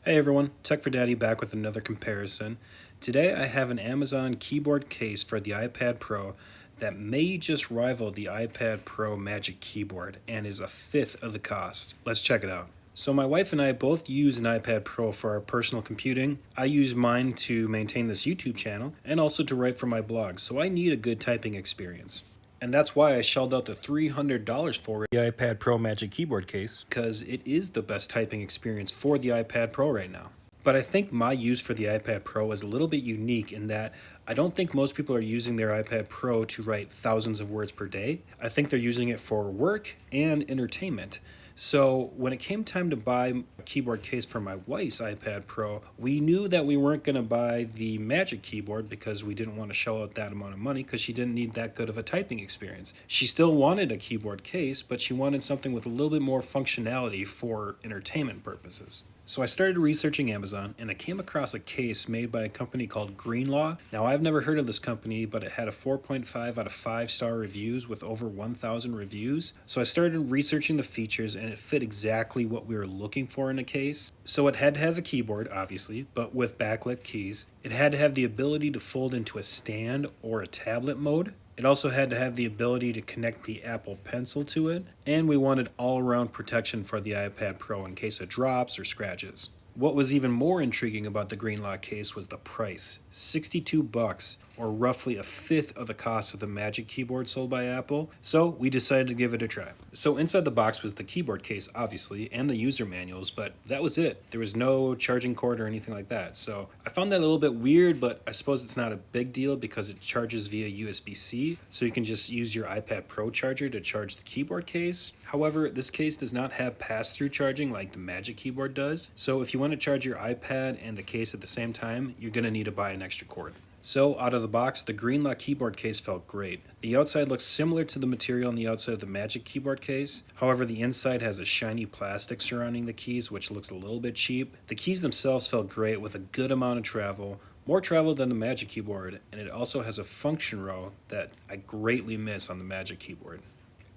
Hey everyone, Tech for Daddy back with another comparison. Today I have an Amazon keyboard case for the iPad Pro that may just rival the iPad Pro Magic Keyboard and is a fifth of the cost. Let's check it out. So my wife and I both use an iPad Pro for our personal computing. I use mine to maintain this YouTube channel and also to write for my blog, so I need a good typing experience. And that's why I shelled out the $300 for the iPad Pro Magic Keyboard Case, because it is the best typing experience for the iPad Pro right now. But I think my use for the iPad Pro is a little bit unique in that I don't think most people are using their iPad Pro to write thousands of words per day. I think they're using it for work and entertainment. So when it came time to buy a keyboard case for my wife's iPad Pro, we knew that we weren't going to buy the Magic Keyboard because we didn't want to shell out that amount of money because she didn't need that good of a typing experience. She still wanted a keyboard case, but she wanted something with a little bit more functionality for entertainment purposes. So I started researching Amazon and I came across a case made by a company called GreenLaw. Now I've never heard of this company, but it had a 4.5 out of 5-star reviews with over 1,000 reviews. So I started researching the features and it fit exactly what we were looking for in a case. So it had to have a keyboard, obviously, but with backlit keys. It had to have the ability to fold into a stand or a tablet mode. It also had to have the ability to connect the Apple Pencil to it, and we wanted all-around protection for the iPad Pro in case it drops or scratches. What was even more intriguing about the GreenLaw case was the price, $62, or roughly a fifth of the cost of the Magic Keyboard sold by Apple, so we decided to give it a try. So inside the box was the keyboard case, obviously, and the user manuals, but that was it. There was no charging cord or anything like that, so I found that a little bit weird, but I suppose it's not a big deal because it charges via USB-C, so you can just use your iPad Pro charger to charge the keyboard case. However, this case does not have pass-through charging like the Magic Keyboard does, so if you want to charge your iPad and the case at the same time, you're going to need to buy an extra cord. So, out of the box, the GreenLaw keyboard case felt great. The outside looks similar to the material on the outside of the Magic keyboard case. However, the inside has a shiny plastic surrounding the keys, which looks a little bit cheap. The keys themselves felt great with a good amount of travel, more travel than the Magic keyboard, and it also has a function row that I greatly miss on the Magic keyboard.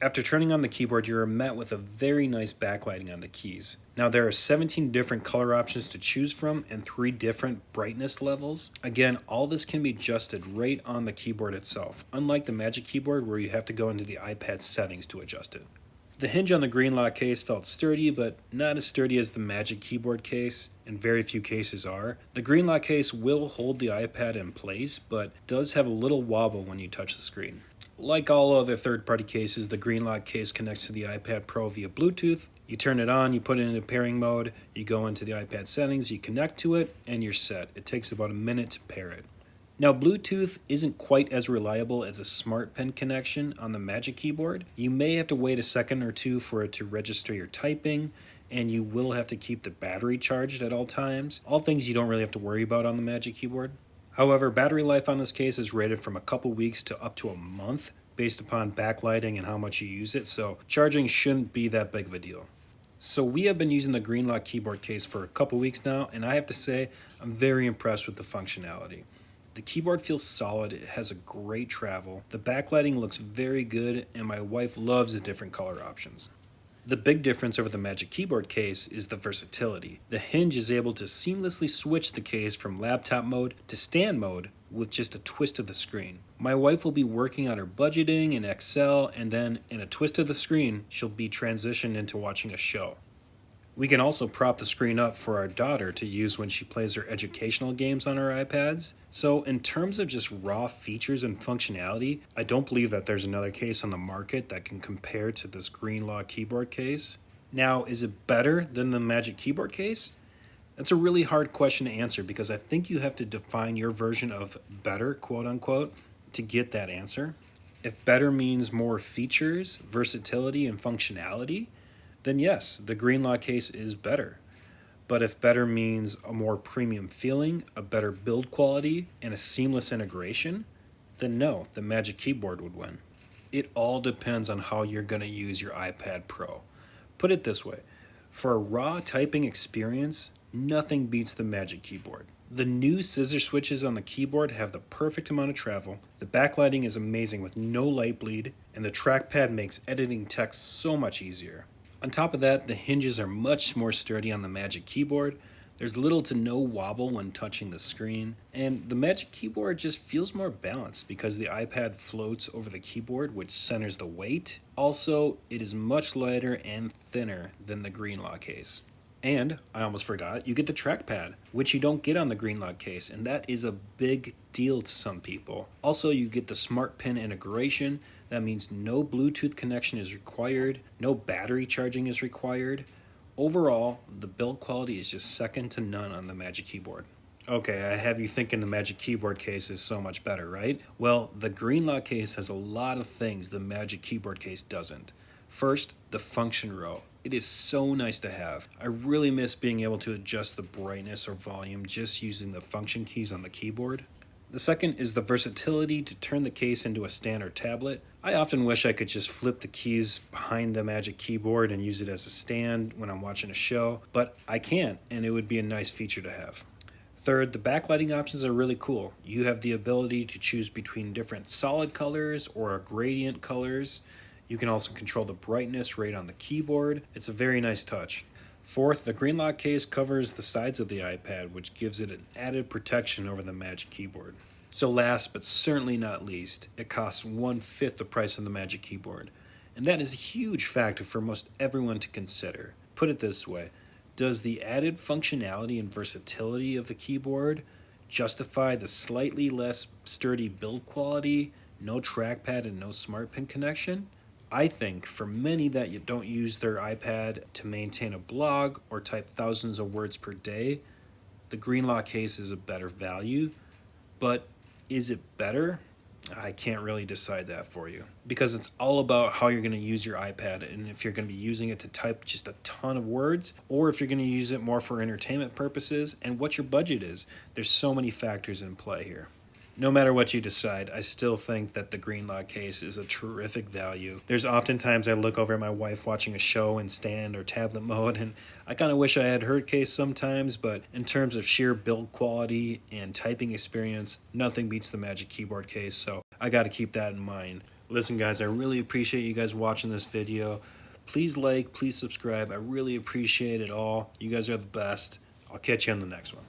After turning on the keyboard, you are met with a very nice backlighting on the keys. Now there are 17 different color options to choose from and 3 different brightness levels. Again, all this can be adjusted right on the keyboard itself, unlike the Magic Keyboard where you have to go into the iPad settings to adjust it. The hinge on the GreenLaw case felt sturdy, but not as sturdy as the Magic Keyboard case, and very few cases are. The GreenLaw case will hold the iPad in place, but does have a little wobble when you touch the screen. Like all other third-party cases, the GreenLaw case connects to the iPad Pro via Bluetooth. You turn it on, you put it into pairing mode, you go into the iPad settings, you connect to it, and you're set. It takes about a minute to pair it. Now, Bluetooth isn't quite as reliable as a smart pen connection on the Magic Keyboard. You may have to wait a second or two for it to register your typing, and you will have to keep the battery charged at all times. All things you don't really have to worry about on the Magic Keyboard. However, battery life on this case is rated from a couple weeks to up to a month based upon backlighting and how much you use it, so charging shouldn't be that big of a deal. So we have been using the GreenLaw keyboard case for a couple weeks now, and I have to say I'm very impressed with the functionality. The keyboard feels solid, it has a great travel, the backlighting looks very good, and my wife loves the different color options. The big difference over the Magic Keyboard case is the versatility. The hinge is able to seamlessly switch the case from laptop mode to stand mode with just a twist of the screen. My wife will be working on her budgeting in Excel, and then in a twist of the screen, she'll be transitioned into watching a show. We can also prop the screen up for our daughter to use when she plays her educational games on her iPads. So in terms of just raw features and functionality, I don't believe that there's another case on the market that can compare to this GreenLaw keyboard case. Now, is it better than the Magic Keyboard case? That's a really hard question to answer because I think you have to define your version of better, quote unquote, to get that answer. If better means more features, versatility, and functionality, then yes, the GreenLaw case is better. But if better means a more premium feeling, a better build quality, and a seamless integration, then no, the Magic Keyboard would win. It all depends on how you're going to use your iPad Pro. Put it this way, for a raw typing experience, nothing beats the Magic Keyboard. The new scissor switches on the keyboard have the perfect amount of travel, the backlighting is amazing with no light bleed, and the trackpad makes editing text so much easier. On top of that, the hinges are much more sturdy on the Magic Keyboard, There's little to no wobble when touching the screen, and the Magic Keyboard just feels more balanced because the iPad floats over the keyboard, which centers the weight. Also, it is much lighter and thinner than the GreenLaw case. And, I almost forgot, you get the trackpad, which you don't get on the GreenLaw case, and that is a big deal to some people. Also, you get the smart pin integration. That means no Bluetooth connection is required, no battery charging is required. Overall, the build quality is just second to none on the Magic Keyboard. Okay, I have you thinking the Magic Keyboard case is so much better, right? Well, the GreenLaw case has a lot of things the Magic Keyboard case doesn't. First, the function row. It is so nice to have. I really miss being able to adjust the brightness or volume just using the function keys on the keyboard. The second is the versatility to turn the case into a standard tablet. I often wish I could just flip the keys behind the Magic Keyboard and use it as a stand when I'm watching a show, but I can't, and it would be a nice feature to have. Third, the backlighting options are really cool. You have the ability to choose between different solid colors or gradient colors. You can also control the brightness right on the keyboard. It's a very nice touch. Fourth, the GreenLaw case covers the sides of the iPad, which gives it an added protection over the Magic Keyboard. So last but certainly not least, it costs 1/5 the price of the Magic Keyboard. And that is a huge factor for most everyone to consider. Put it this way, does the added functionality and versatility of the keyboard justify the slightly less sturdy build quality, no trackpad and no smart pin connection? I think for many that you don't use their iPad to maintain a blog or type thousands of words per day, the GreenLaw case is a better value. But is it better? I can't really decide that for you because it's all about how you're going to use your iPad and if you're going to be using it to type just a ton of words or if you're going to use it more for entertainment purposes and what your budget is. There's so many factors in play here. No matter what you decide, I still think that the GreenLaw case is a terrific value. There's oftentimes I look over at my wife watching a show in stand or tablet mode, and I kind of wish I had her case sometimes, but in terms of sheer build quality and typing experience, nothing beats the Magic Keyboard case, so I got to keep that in mind. Listen, guys, I really appreciate you guys watching this video. Please like, please subscribe. I really appreciate it all. You guys are the best. I'll catch you on the next one.